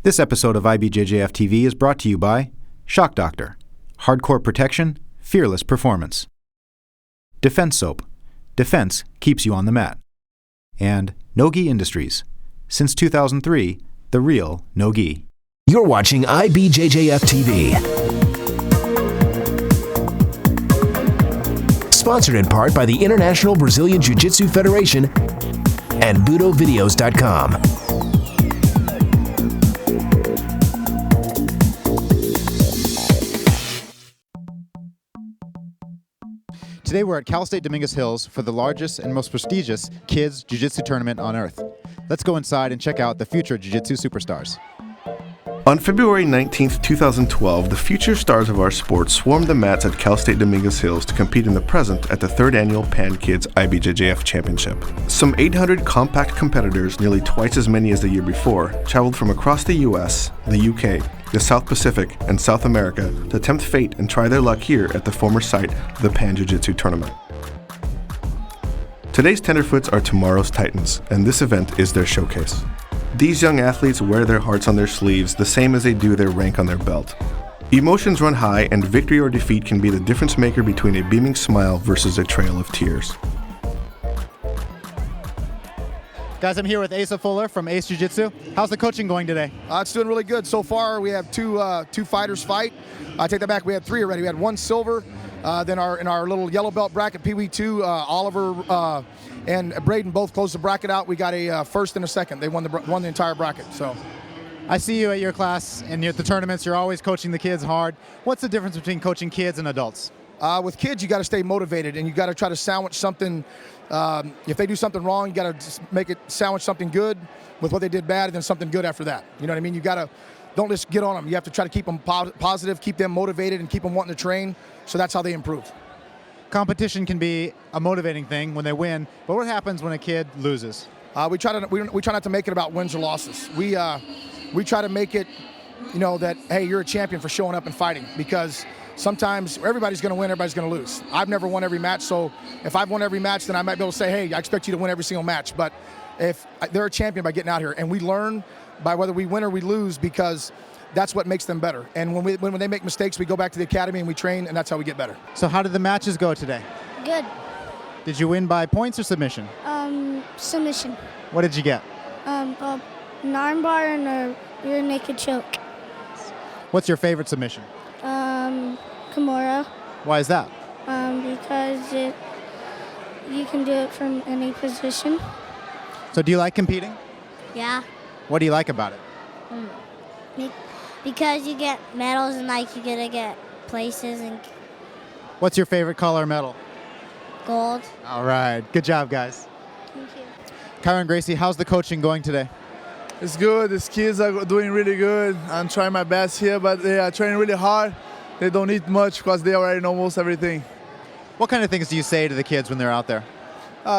This episode of IBJJF TV is brought to you by Shock Doctor, hardcore protection, fearless performance. Defense Soap, defense keeps you on the mat. And No-Gi Industries, since 2003, the real no-gi. You're watching IBJJF TV. Sponsored in part by the International Brazilian Jiu-Jitsu Federation and BudoVideos.com. Today we're at Cal State Dominguez Hills for the largest and most prestigious kids jiu-jitsu tournament on earth. Let's go inside and check out the future jiu-jitsu superstars. On February 19, 2012, the future stars of our sport swarmed the mats at Cal State Dominguez Hills to compete in the present at the 3rd Annual Pan Kids IBJJF Championship. Some 800 compact competitors, nearly twice as many as the year before, traveled from across the US, the UK, the South Pacific, and South America to tempt fate and try their luck here at the former site of the Pan Jiu Jitsu tournament. Today's tenderfoots are tomorrow's titans, and this event is their showcase. These young athletes wear their hearts on their sleeves the same as they do their rank on their belt. Emotions run high, and victory or defeat can be the difference maker between a beaming smile versus a trail of tears. Guys, I'm here with Asa Fuller from Ace Jiu-Jitsu. How's the coaching going today? It's doing really good. So far, we have two fighters fight. I take that back. We had 3 already. We had 1 silver. Then in our little yellow belt bracket, Pee Wee 2, Oliver and Braden both closed the bracket out. We got a first and a second. They won the entire bracket. So, I see you at your class and you're at the tournaments. You're always coaching the kids hard. What's the difference between coaching kids and adults? With kids, you got to stay motivated and you got to try to sandwich something. If they do something wrong, you got to make it sandwich something good with what they did bad, and then something good after that. You know what I mean? You got to don't just get on them. You have to try to keep them positive, keep them motivated, and keep them wanting to train. So that's how they improve. Competition can be a motivating thing when they win, but what happens when a kid loses? We try not to make it about wins or losses. We try to make it, that hey, you're a champion for showing up and fighting, because sometimes everybody's going to win, everybody's going to lose. I've never won every match, so if I've won every match, then I might be able to say, hey, I expect you to win every single match. But if they're a champion by getting out here, and we learn by whether we win or we lose, because that's what makes them better. And when they make mistakes, we go back to the academy and we train, and that's how we get better. So how did the matches go today? Good. Did you win by points or submission? Submission. What did you get? An armbar and a rear naked choke. What's your favorite submission? Kimura. Why is that? Because you can do it from any position. So do you like competing? Yeah. What do you like about it? Because you get medals and you get to get places and. What's your favorite color medal? Gold. All right. Good job, guys. Thank you. Kayron Gracie, how's the coaching going today? It's good. These kids are doing really good. I'm trying my best here, but they are training really hard. They don't need much because they already know most everything. What kind of things do you say to the kids when they're out there?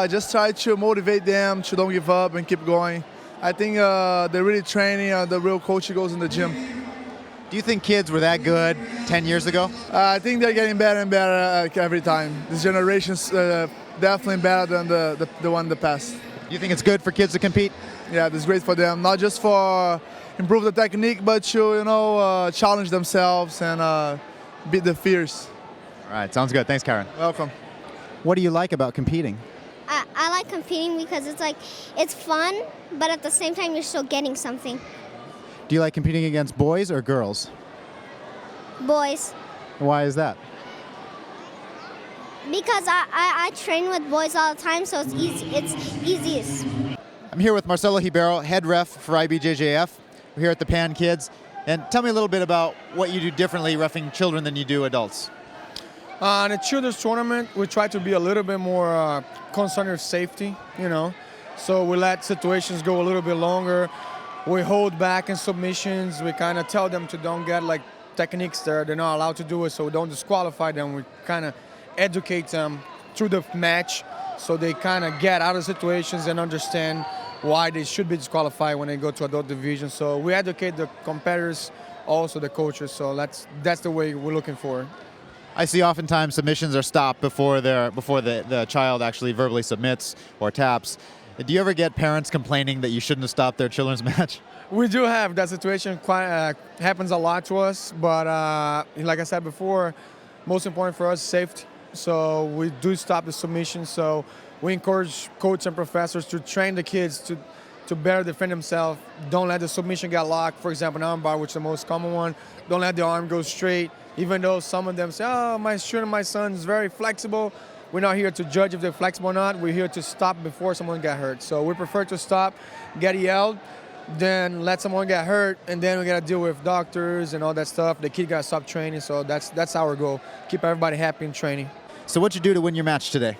Just try to motivate them to don't give up and keep going. I think they're really training. The real coach goes in the gym. Do you think kids were that good 10 years ago? I think they're getting better and better every time. This generation's definitely better than the one in the past. Do you think it's good for kids to compete? Yeah, it's great for them. Not just for improve the technique, but to challenge themselves and beat the fears. All right, sounds good. Thanks, Kayron. Welcome. What do you like about competing? I like competing because it's fun, but at the same time you're still getting something. Do you like competing against boys or girls? Boys. Why is that? Because I train with boys all the time, so it's easy. It's easiest. I'm here with Marcelo Ribeiro, head ref for IBJJF. We're here at the Pan Kids. And tell me a little bit about what you do differently reffing children than you do adults. In a children's tournament, we try to be a little bit more concerned with safety, So we let situations go a little bit longer. We hold back in submissions. We kind of tell them to don't get techniques there. They're not allowed to do it, so we don't disqualify them. We kind of educate them through the match so they kind of get out of situations and understand why they should be disqualified when they go to adult division. So we educate the competitors, also the coaches. So that's the way we're looking for. I see oftentimes submissions are stopped before the child actually verbally submits or taps. Do you ever get parents complaining that you shouldn't have stopped their children's match? We do have that situation. Quite happens a lot to us, but like I said before, most important for us is safety. So we do stop the submission. So we encourage coaches and professors to train the kids to better defend themselves. Don't let the submission get locked. For example, an armbar, which is the most common one. Don't let the arm go straight. Even though some of them say, "Oh, my student, my son is very flexible." We're not here to judge if they're flexible or not. We're here to stop before someone gets hurt. So we prefer to stop, get yelled, then let someone get hurt, and then we gotta deal with doctors and all that stuff. The kid gotta stop training, so that's our goal. Keep everybody happy in training. So what'd you do to win your match today?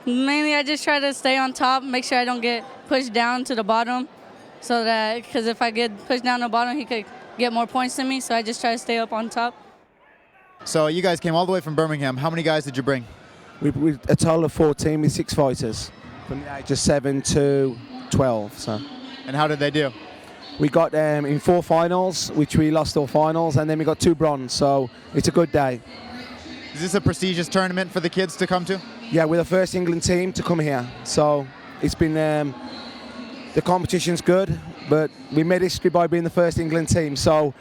Mainly, I just try to stay on top, make sure I don't get pushed down to the bottom, so that, because if I get pushed down to the bottom, he could get more points than me, so I just try to stay up on top. So you guys came all the way from Birmingham. How many guys did you bring? We a total of 14 with 6 fighters from the age of 7 to 12. So. And how did they do? We got in 4 finals, which we lost all finals, and then we got 2 bronze, so it's a good day. Is this a prestigious tournament for the kids to come to? Yeah, we're the first England team to come here, so it's been, the competition's good, but we made history by being the first England team, so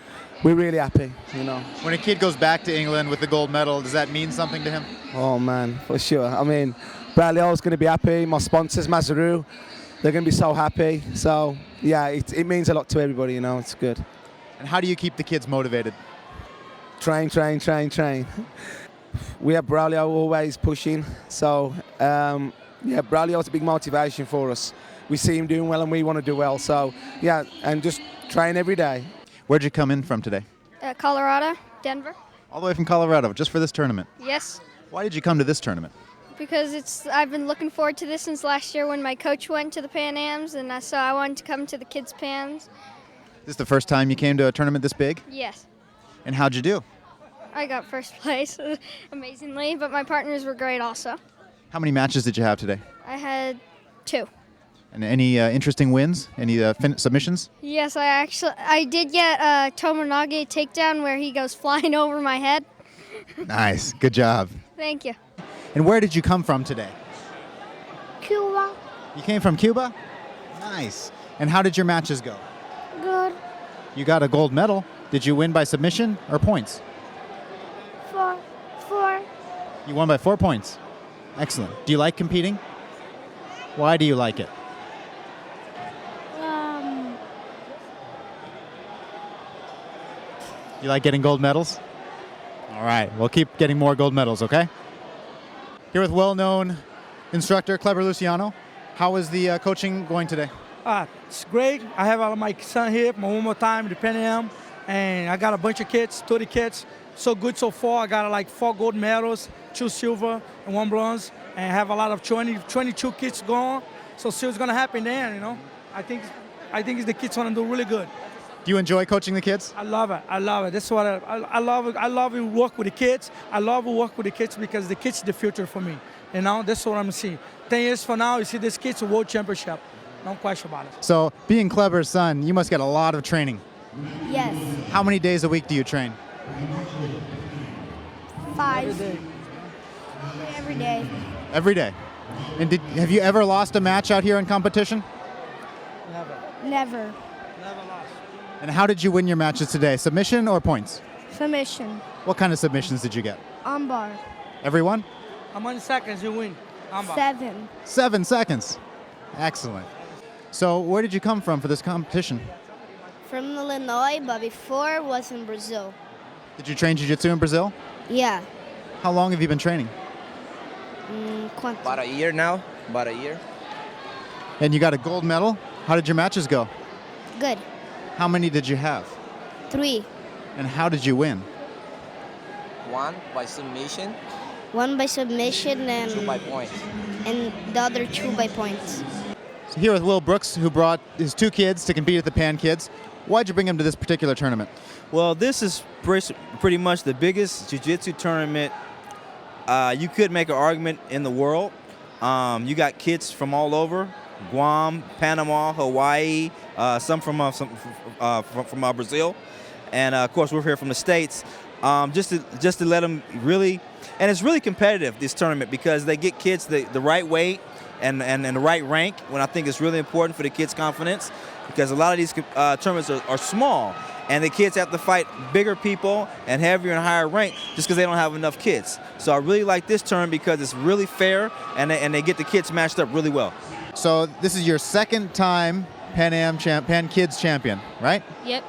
we're really happy, you know. When a kid goes back to England with the gold medal, does that mean something to him? Oh man, for sure. I mean, Braulio's going to be happy, my sponsors, Mazaru, they're going to be so happy, so yeah, it means a lot to everybody, you know, it's good. And how do you keep the kids motivated? Train, train, train, train. We have Braulio always pushing, so yeah, Braulio's a big motivation for us. We see him doing well and we want to do well, so yeah, and just train every day. Where'd you come in from today? Colorado, Denver. All the way from Colorado, just for this tournament? Yes, Why did you come to this tournament? because I've been looking forward to this since last year when my coach went to the Pan Ams, and so I wanted to come to the kids' Pans. Is this the first time you came to a tournament this big? Yes, And how'd you do? I got first place, amazingly, but my partners were great also. How many matches did you have today? I had 2. And any interesting wins? Any submissions? Yes, I did get a Tomonage takedown where he goes flying over my head. Nice, good job. Thank you. And where did you come from today? Cuba. You came from Cuba? Nice. And how did your matches go? Good. You got a gold medal. Did you win by submission or points? 4. You won by 4 points. Excellent. Do you like competing? Why do you like it? You like getting gold medals? All right, we'll keep getting more gold medals, okay? Here with well-known instructor Cleber Luciano. How is the coaching going today? It's great. I have all of my son here one more time, the Pan Am, and I got a bunch of kids, 30 kids. So good so far. I got like 4 gold medals, 2 silver, and 1 bronze, and I have a lot of 22 kids going. So see what's gonna happen there, you know. I think the kids wanna do really good. Do you enjoy coaching the kids? I love it. I love it. That's what I love it. I love to work with the kids. I love to work with the kids because the kids are the future for me. You know, that's what I'm seeing. 10 years from now, you see this kid's a world championship. No question about it. So, being Cleber's son, you must get a lot of training. Yes. How many days a week do you train? 5. Every day. Every day. Every day. And have you ever lost a match out here in competition? Never. Never. Never lost. And how did you win your matches today? Submission or points? Submission. What kind of submissions did you get? Armbar. Everyone? How many seconds you win? 7. 7 seconds. Excellent. So where did you come from for this competition? From Illinois, but before was in Brazil. Did you train Jiu-Jitsu in Brazil? Yeah. How long have you been training? About a year now. About a year. And you got a gold medal. How did your matches go? Good. How many did you have? 3. And how did you win? 1 by submission. 1 by submission and 2 by points. and the other 2 by points. So here with Will Brooks, who brought his 2 kids to compete at the Pan Kids. Why'd you bring them to this particular tournament? Well, this is pretty much the biggest jiu-jitsu tournament you could make an argument in the world. You got kids from all over, Guam, Panama, Hawaii, some from Brazil, and of course we're here from the States. Just to let them really, and it's really competitive, this tournament, because they get kids the right weight and the right rank, when I think it's really important for the kids' confidence. because a lot of these tournaments are small, and the kids have to fight bigger people and heavier and higher rank just because they don't have enough kids. So I really like this tournament because it's really fair, and they get the kids matched up really well. So this is your second time Pan Kids champion, right? Yep.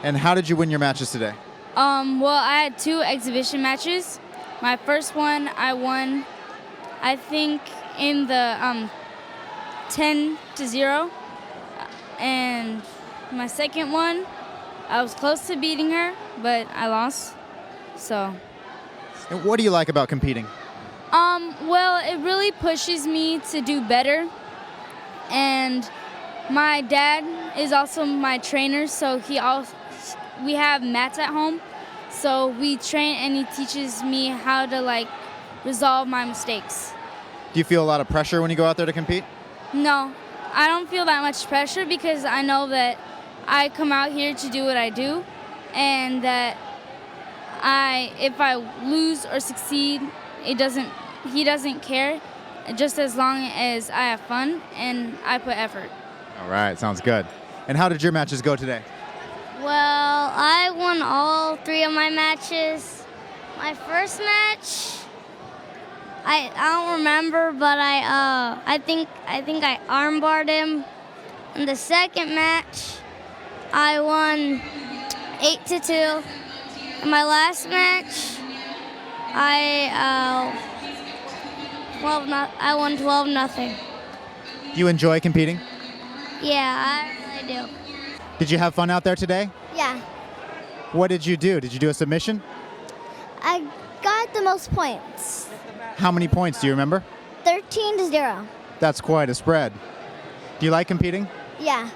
And how did you win your matches today? Well, I had 2 exhibition matches. My first one I won, I think, in the 10-0, and my second one, I was close to beating her, but I lost. So. And what do you like about competing? Well, it really pushes me to do better, and my dad is also my trainer, so we have mats at home, so we train and he teaches me how to like resolve my mistakes. Do you feel a lot of pressure when you go out there to compete? No, I don't feel that much pressure because I know that I come out here to do what I do, and that if I lose or succeed, he doesn't care, just as long as I have fun and I put effort. All right, sounds good. And how did your matches go today? Well, I won all 3 of my matches. My first match, I don't remember, but I think I armbarred him. In the second match, I won 8-2. In my last match, I won 12-0. Do you enjoy competing? Yeah, I really do. Did you have fun out there today? Yeah. What did you do? Did you do a submission? I got the most points. How many points do you remember? 13-0. That's quite a spread. Do you like competing? Yeah.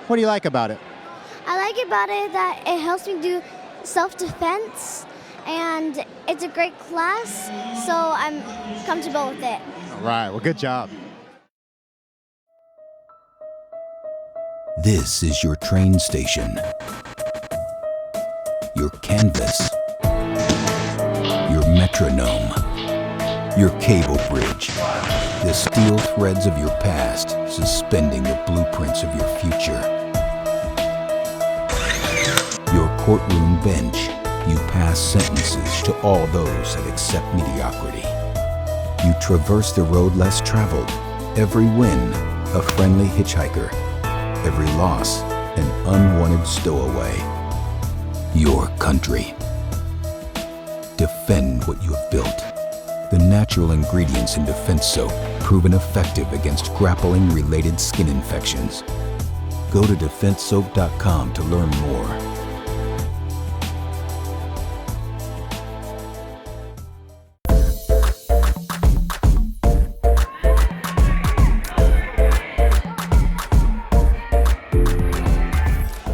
What do you like about it? I like about it that it helps me do self-defense, and it's a great class, so I'm comfortable with it. All right, well, good job. This is your train station, your canvas, your metronome, your cable bridge, the steel threads of your past suspending the blueprints of your future. Your courtroom bench, you pass sentences to all those that accept mediocrity. You traverse the road less traveled, every win a friendly hitchhiker, every loss an unwanted stowaway. Your country. Defend what you have built. The natural ingredients in Defense Soap proven effective against grappling-related skin infections. Go to defensesoap.com to learn more.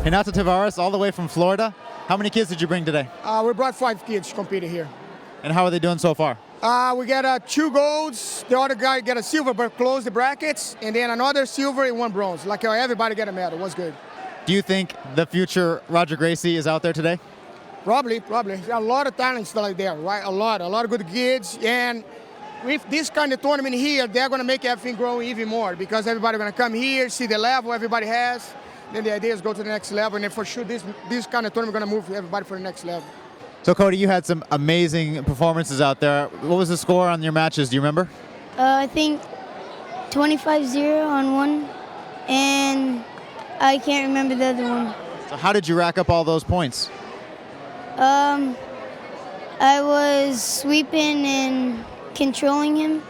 Renato Tavares, all the way from Florida. How many kids did you bring today? We brought 5 kids competing here. And how are they doing so far? We got 2 golds. The other guy got a silver but closed the brackets. And then another silver and 1 bronze. Like everybody got a medal. It was good. Do you think the future Roger Gracie is out there today? Probably. There's a lot of talents still out there, right? A lot of good kids. And with this kind of tournament here, they're going to make everything grow even more because everybody's going to come here, see the level everybody has. Then the idea is go to the next level, and then for sure this kind of tournament going to move everybody for the next level. So Cody, you had some amazing performances out there. What was the score on your matches? Do you remember? I think 25-0 on one, and I can't remember the other one. So how did you rack up all those points? I was sweeping and controlling him.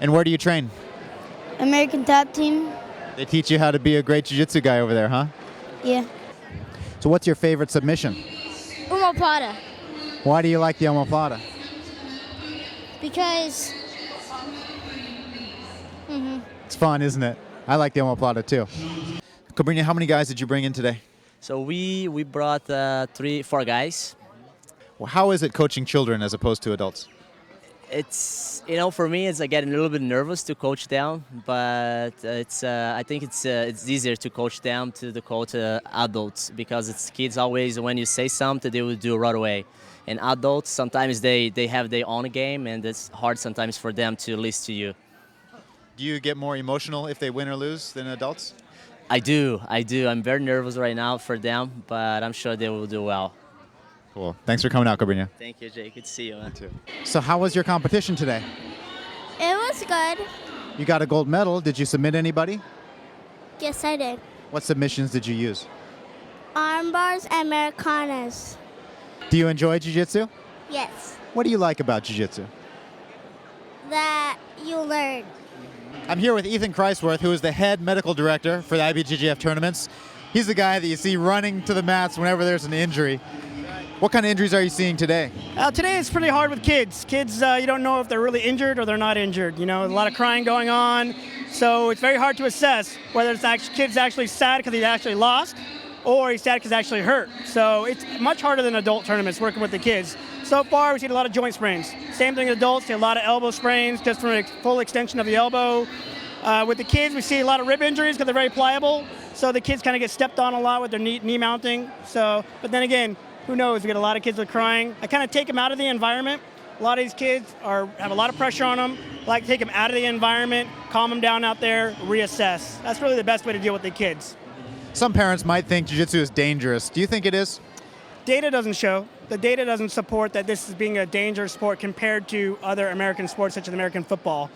And where do you train? American Top Team. They teach you how to be a great jiu-jitsu guy over there, huh? Yeah. So what's your favorite submission? Omoplata. Why do you like the omoplata? Because It's fun, isn't it? I like the omoplata too. Cobrinha, how many guys did you bring in today? So we brought 4 guys. Well, how is it coaching children as opposed to adults? It's, for me, it's getting a little bit nervous to coach them, but I think it's easier to coach them to the coach adults because it's kids always, when you say something, they will do right away. And adults, sometimes they have their own game, and it's hard sometimes for them to listen to you. Do you get more emotional if they win or lose than adults? I do. I'm very nervous right now for them, but I'm sure they will do well. Cool. Thanks for coming out, Cobrinha. Thank you, Jay. Good to see you, man. Too. So how was your competition today? It was good. You got a gold medal. Did you submit anybody? Yes, I did. What submissions did you use? Arm bars and Americanas. Do you enjoy jiu-jitsu? Yes. What do you like about jiu-jitsu? That you learn. I'm here with Ethan Kreisworth, who is the head medical director for the IBJJF tournaments. He's the guy that you see running to the mats whenever there's an injury. What kind of injuries are you seeing today? Today it's pretty hard with kids. Kids, you don't know if they're really injured or they're not injured. You know, a lot of crying going on. So it's very hard to assess whether it's kid's actually sad because he's actually lost or he's sad because he's actually hurt. So it's much harder than adult tournaments working with the kids. So far, we've seen a lot of joint sprains. Same thing with adults, see a lot of elbow sprains just from a full extension of the elbow. With the kids, we see a lot of rib injuries because they're very pliable. So the kids kind of get stepped on a lot with their knee mounting. So, but then again, who knows? We get a lot of kids that are crying. I kind of take them out of the environment. A lot of these kids have a lot of pressure on them. I like to take them out of the environment, calm them down out there, reassess. That's really the best way to deal with the kids. Some parents might think jiu-jitsu is dangerous. Do you think it is? Data doesn't show. The data doesn't support that this is being a dangerous sport compared to other American sports such as American football.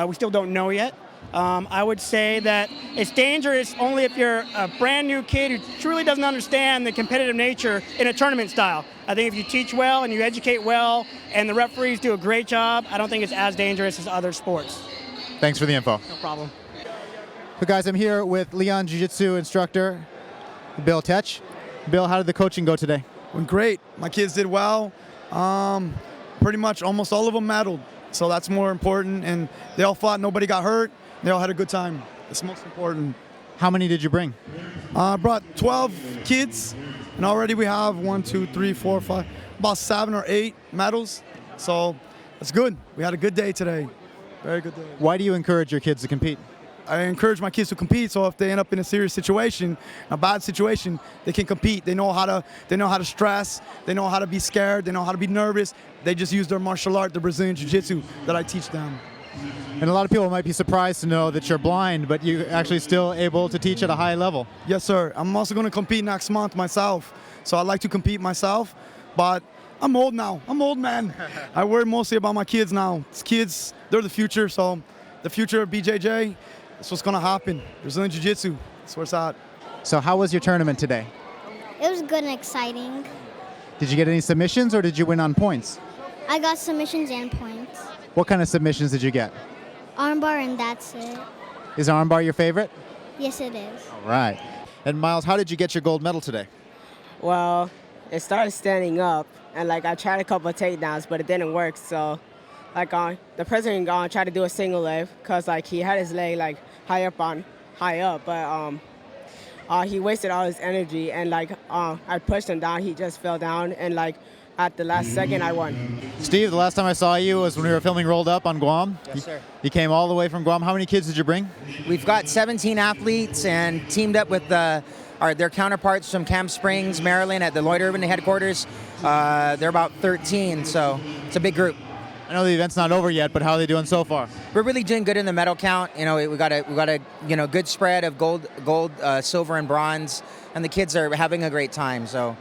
We still don't know yet. I would say that it's dangerous only if you're a brand new kid who truly doesn't understand the competitive nature in a tournament style. I think if you teach well and you educate well and the referees do a great job, I don't think it's as dangerous as other sports. Thanks for the info. No problem. So guys, I'm here with Leon Jiu-Jitsu instructor, Bill Tetch. Bill, how did the coaching go today? Went great. My kids did well. Pretty much almost all of them medaled. So that's more important. And they all fought. Nobody got hurt. They all had a good time. It's most important. How many did you bring? I brought 12 kids. And already we have 1, 2, 3, 4, 5, about 7 or 8 medals. So it's good. We had a good day today. Very good day. Why do you encourage your kids to compete? I encourage my kids to compete, so if they end up in a serious situation, a bad situation, they can compete. They know how to stress. They know how to be scared. They know how to be nervous. They just use their martial art, the Brazilian Jiu-Jitsu that I teach them. And a lot of people might be surprised to know that you're blind, but you're actually still able to teach at a high level. Yes, sir. I'm also going to compete next month myself, so I like to compete myself, but I'm old now. I'm old, man. I worry mostly about my kids now. These kids, they're the future, so the future of BJJ, that's what's going to happen. Brazilian Jiu-Jitsu, that's where it's at. So how was your tournament today? It was good and exciting. Did you get any submissions or did you win on points? I got submissions and points. What kind of submissions did you get? Armbar and that's it. Is armbar your favorite? Yes, it is. All right. And Miles, how did you get your gold medal today? Well, it started standing up, and I tried a couple of takedowns, but it didn't work. So, the president tried to do a single leg, cause he had his leg high up, but he wasted all his energy, and I pushed him down, he just fell down, and at the last second, I won. Steve, the last time I saw you was when we were filming Rolled Up on Guam. Yes, sir. You came all the way from Guam. How many kids did you bring? We've got 17 athletes and teamed up with their counterparts from Camp Springs, Maryland at the Lloyd Irvin headquarters. They're about 13, so it's a big group. I know the event's not over yet, but how are they doing so far? We're really doing good in the medal count. We got a good spread of gold, silver, and bronze, and the kids are having a great time. So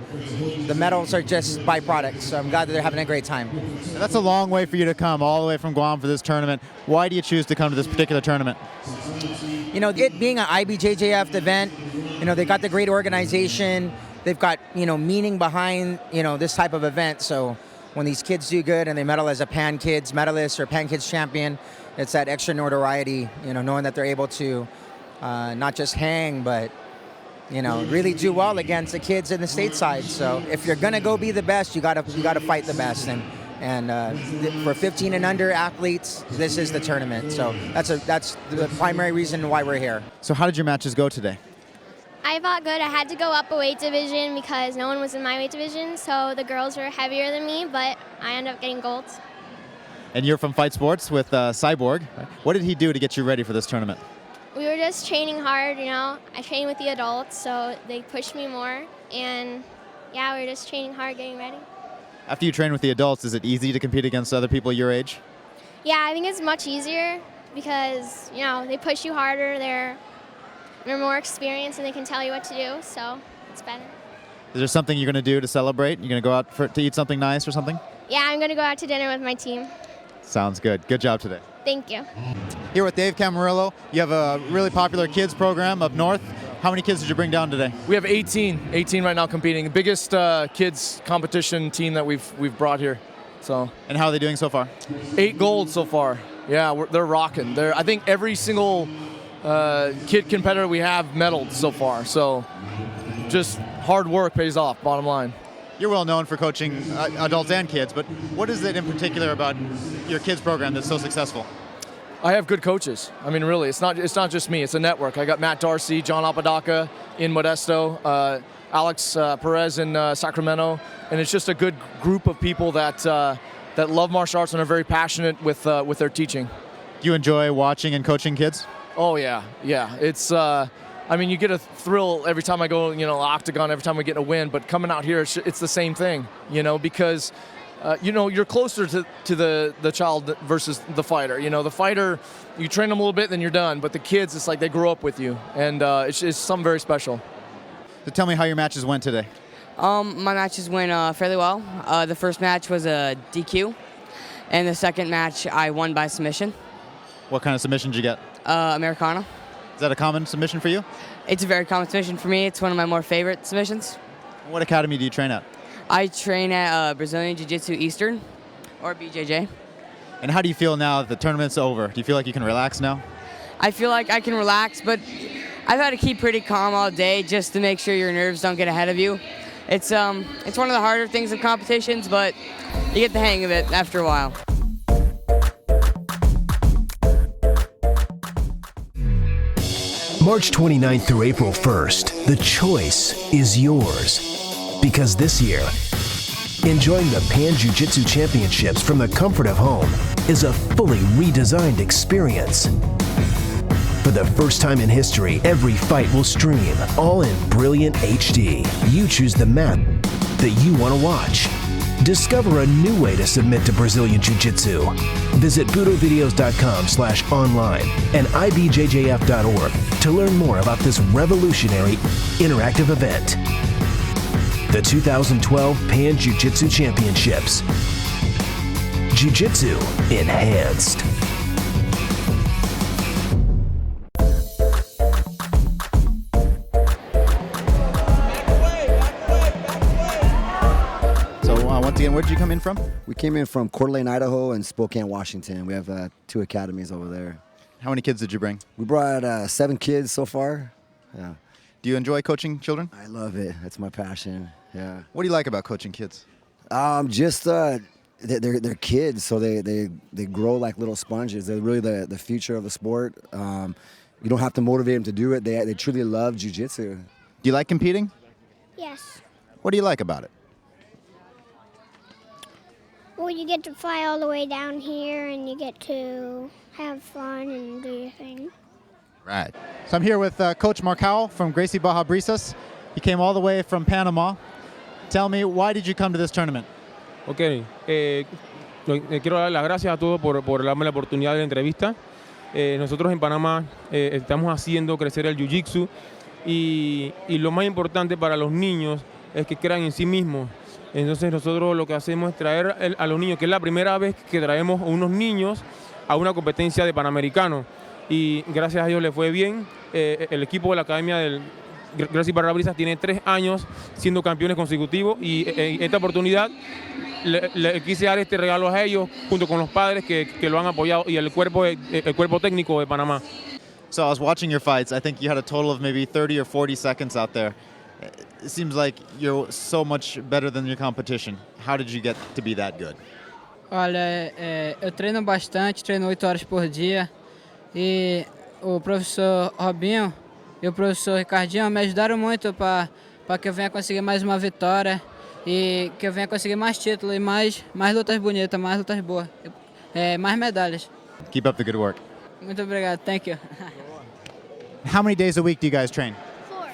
the medals are just byproducts. So I'm glad that they're having a great time. That's a long way for you to come, all the way from Guam for this tournament. Why do you choose to come to this particular tournament? It being an IBJJF event, they got the great organization. They've got meaning behind this type of event. So when these kids do good and they medal as a Pan Kids medalist or Pan Kids champion, it's that extra notoriety, knowing that they're able to not just hang, but, really do well against the kids in the stateside. So if you're going to go be the best, you got to fight the best. And for 15 and under athletes, this is the tournament. So that's the primary reason why we're here. So how did your matches go today? I fought good. I had to go up a weight division because no one was in my weight division, so the girls were heavier than me, but I ended up getting golds. And you're from Fight Sports with Cyborg. What did he do to get you ready for this tournament? We were just training hard, I trained with the adults, so they pushed me more, and yeah, we were just training hard, getting ready. After you train with the adults, is it easy to compete against other people your age? Yeah, I think it's much easier because, they push you harder. they're more experienced and they can tell you what to do, so it's better. Is there something you're going to do to celebrate? You're going to go out to eat something nice or something? Yeah, I'm going to go out to dinner with my team. Sounds good. Good job today. Thank you. Here with Dave Camarillo. You have a really popular kids program up north. How many kids did you bring down today? We have 18 right now competing. The biggest kids competition team that we've brought here. So. And how are they doing so far? 8 gold so far. Yeah, they're rocking. I think every single kid competitor we have medaled so far. So just hard work pays off, bottom line. You're well known for coaching adults and kids, but what is it in particular about your kids program that's so successful? I have good coaches. I mean, really, it's not just me. It's a network. I got Matt Darcy, John Apodaca in Modesto, Alex Perez in Sacramento, and it's just a good group of people that love martial arts and are very passionate with their teaching. Do you enjoy watching and coaching kids? Oh yeah. It's I mean, you get a thrill every time I go, octagon, every time we get a win. But coming out here, it's the same thing, because. You're closer to the child versus the fighter. The fighter, you train them a little bit, then you're done. But the kids, it's like they grow up with you, and it's something very special. So tell me how your matches went today. My matches went fairly well. The first match was a DQ, and the second match I won by submission. What kind of submission did you get? Americana. Is that a common submission for you? It's a very common submission for me. It's one of my more favorite submissions. What academy do you train at? I train at Brazilian Jiu-Jitsu Eastern, or BJJ. And how do you feel now that the tournament's over? Do you feel like you can relax now? I feel like I can relax, but I've had to keep pretty calm all day just to make sure your nerves don't get ahead of you. It's one of the harder things in competitions, but you get the hang of it after a while. March 29th through April 1st, the choice is yours. Because this year, enjoying the Pan Jiu Jitsu Championships from the comfort of home is a fully redesigned experience. For the first time in history, every fight will stream, all in brilliant HD. You choose the mat that you want to watch. Discover a new way to submit to Brazilian Jiu-Jitsu. Visit budovideos.com/online and IBJJF.org to learn more about this revolutionary interactive event. The 2012 Pan Jiu Jitsu Championships. Jiu-Jitsu enhanced. Once again, where did you come in from? We came in from Coeur d'Alene, Idaho, and Spokane, Washington. We have 2 academies over there. How many kids did you bring? We brought 7 kids so far. Yeah. Do you enjoy coaching children? I love it. That's my passion. Yeah. What do you like about coaching kids? Just they're kids, so they grow like little sponges. They're really the future of the sport. You don't have to motivate them to do it. They truly love jiu-jitsu. Do you like competing? Yes. What do you like about it? Well, you get to fly all the way down here, and you get to have fun and do your thing. Right. So I'm here with Coach Marcao from Gracie Baja Brisas. He came all the way from Panama. Tell me, why did you come to this tournament? Ok. Quiero dar las gracias a todos por darme la oportunidad de la entrevista. Nosotros en Panamá estamos haciendo crecer el Jiu-Jitsu y lo más importante para los niños es que crean en sí mismos. Entonces nosotros lo que hacemos es traer a los niños, que es la primera vez que traemos a unos niños a una competencia de Panamericano. Y gracias a Dios le fue bien. El equipo de la Academia del Gracie Baja Brisas tiene 3 años siendo campeones consecutivos y en esta oportunidad le quise dar este regalo a ellos junto con los padres que lo han apoyado y el cuerpo técnico de Panamá. So I was watching your fights. I think you had a total of maybe 30 or 40 seconds out there. It seems like you're so much better than your competition. How did you get to be that good? Olha, eu treino bastante, treino 8 horas por dia. E o professor Robinho e o professor Ricardinho me ajudaram muito para que eu venha conseguir mais uma vitória e que eu venha conseguir mais títulos e mais lutas bonitas, mais lutas boas, mais medalhas. Keep up the good work. Muito obrigado. Thank you. How many days a week do you guys train?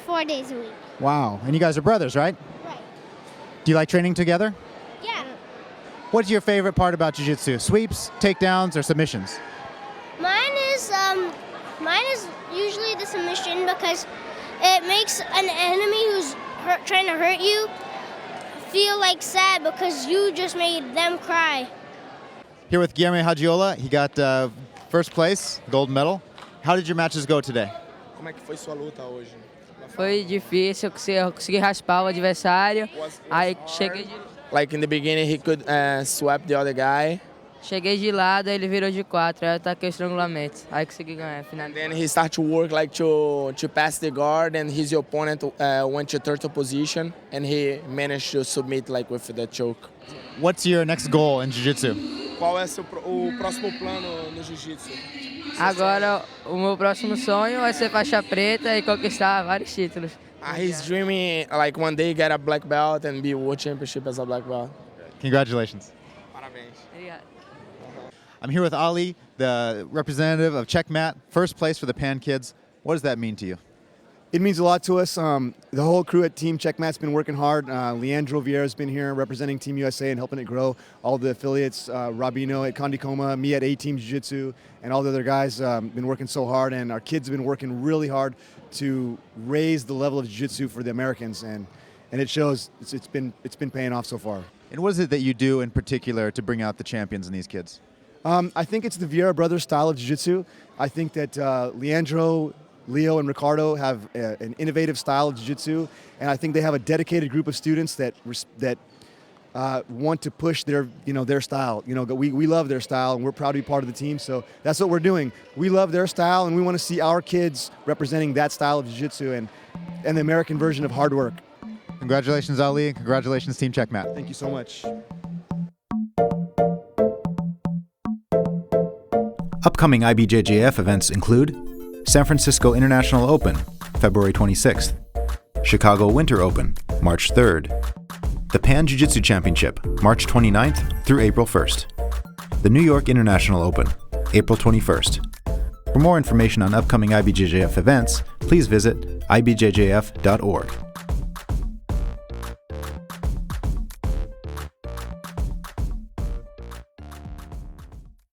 4 days a week. Wow. And you guys are brothers, right? Right. Do you like training together? Yeah. What's your favorite part about jiu-jitsu? Sweeps, takedowns, or submissions? Mine is usually the submission because it makes an enemy who's trying to hurt you feel like sad because you just made them cry. Here with Guilherme Radiola, he got first place, gold medal. How did your matches go today? Como é que foi sua luta hoje? Foi difícil, eu consegui raspar o adversário. Aí cheguei de, Like in the beginning, he could swap the other guy. cheguei de lado, aí ele virou de 4, aí eu taquei o estrangulamento. Aí consegui ganhar, finalmente. Then he started to work like to pass the guard, and his opponent went to turtle position, and he managed to submit like with the choke. What's your next goal in Jiu-Jitsu? Qual é o próximo plano no jiu-jitsu? Agora, o meu próximo sonho vai ser faixa preta e conquistar vários títulos. He's dreaming like one day get a black belt and be world championship as a black belt. Congratulations. Parabéns. I'm here with Ali, the representative of Checkmat, first place for the Pan kids. What does that mean to you? It means a lot to us. The whole crew at Team Checkmat's been working hard. Leandro Vieira's been here representing Team USA and helping it grow. All the affiliates, Rabino at Condicoma, me at A-Team Jiu-Jitsu, and all the other guys been working so hard. And our kids have been working really hard to raise the level of Jiu-Jitsu for the Americans. And it shows it's been paying off so far. And what is it that you do in particular to bring out the champions in these kids? I think it's the Vieira brothers style of Jiu-Jitsu. I think that Leandro, Leo, and Ricardo have an innovative style of Jiu-Jitsu, and I think they have a dedicated group of students that want to push their style. We love their style, and we're proud to be part of the team. So that's what we're doing. We love their style, and we want to see our kids representing that style of Jiu-Jitsu and the American version of hard work. Congratulations, Ali, and congratulations, Team Checkmat. Thank you so much. Upcoming IBJJF events include San Francisco International Open, February 26th, Chicago Winter Open, March 3rd, the Pan Jiu Jitsu Championship, March 29th through April 1st, the New York International Open, April 21st. For more information on upcoming IBJJF events, please visit ibjjf.org.